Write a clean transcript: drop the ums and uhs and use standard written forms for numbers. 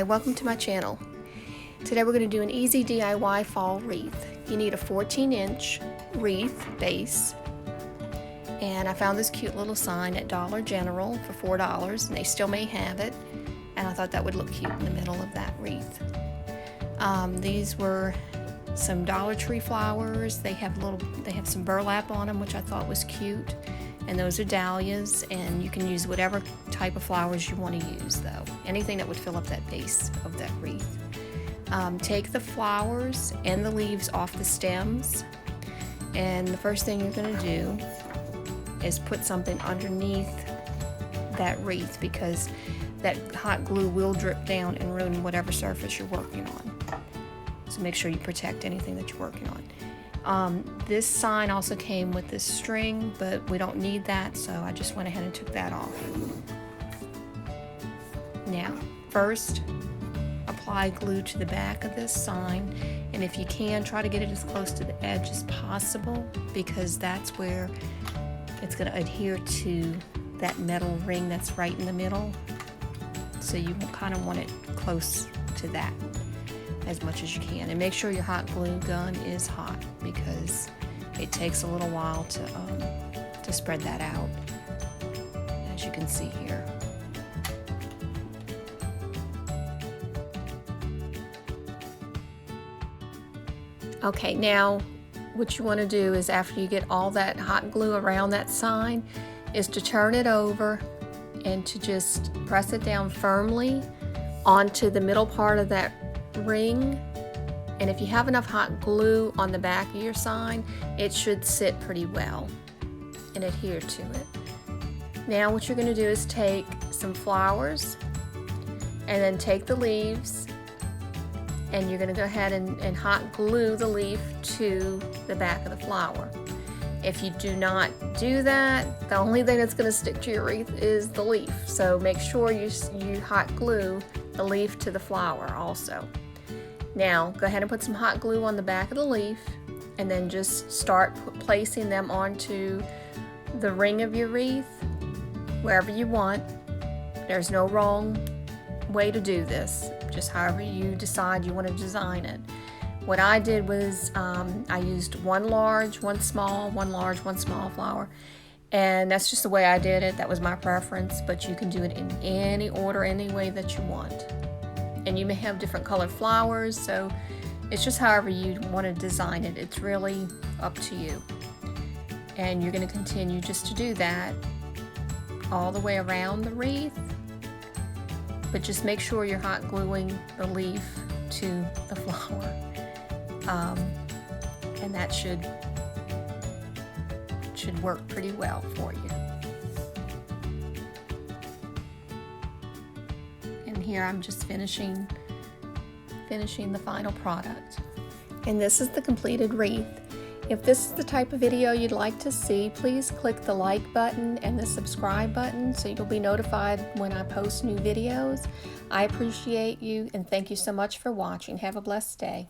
Hi, welcome to my channel. Today we're going to do an easy DIY fall wreath. You need a 14-inch wreath base, and I found this cute little sign at Dollar General for $4, and they still may have it, and I thought that would look cute in the middle of that wreath. These were some Dollar Tree flowers. They have some burlap on them, which I thought was cute. And those are dahlias, and you can use whatever type of flowers you want to use, though. Anything that would fill up that base of that wreath. Take the flowers and the leaves off the stems, and the first thing you're going to do is put something underneath that wreath, because that hot glue will drip down and ruin whatever surface you're working on. So make sure you protect anything that you're working on. This sign also came with this string, but we don't need that, so I just went ahead and took that off. Now, first, apply glue to the back of this sign, and if you can, try to get it as close to the edge as possible, because that's where it's going to adhere to that metal ring that's right in the middle. So you kind of want it close to that as much as you can, and make sure your hot glue gun is hot, because it takes a little while to spread that out, as you can see here. Okay, now what you want to do is, after you get all that hot glue around that sign, is to turn it over and to just press it down firmly onto the middle part of that ring. And if you have enough hot glue on the back of your sign, it should sit pretty well and adhere to it. Now what you're going to do is take some flowers and then take the leaves, and you're going to go ahead and hot glue the leaf to the back of the flower. If you do not do that, the only thing that's going to stick to your wreath is the leaf. So make sure you hot glue the leaf to the flower also. Now go ahead and put some hot glue on the back of the leaf, and then just start placing them onto the ring of your wreath, wherever you want. There's no wrong way to do this, just however you decide you want to design it. What I did was I used one large, one small, one large, one small flower, and that's just the way I did it. That was my preference, but you can do it in any order, any way that you want. And you may have different colored flowers, so it's just however you want to design it. It's really up to you. And you're going to continue just to do that all the way around the wreath, but just make sure you're hot gluing the leaf to the flower. And that should work pretty well for you. And here I'm just finishing the final product. And this is the completed wreath. If this is the type of video you'd like to see, please click the like button and the subscribe button so you'll be notified when I post new videos. I appreciate you, and thank you so much for watching. Have a blessed day.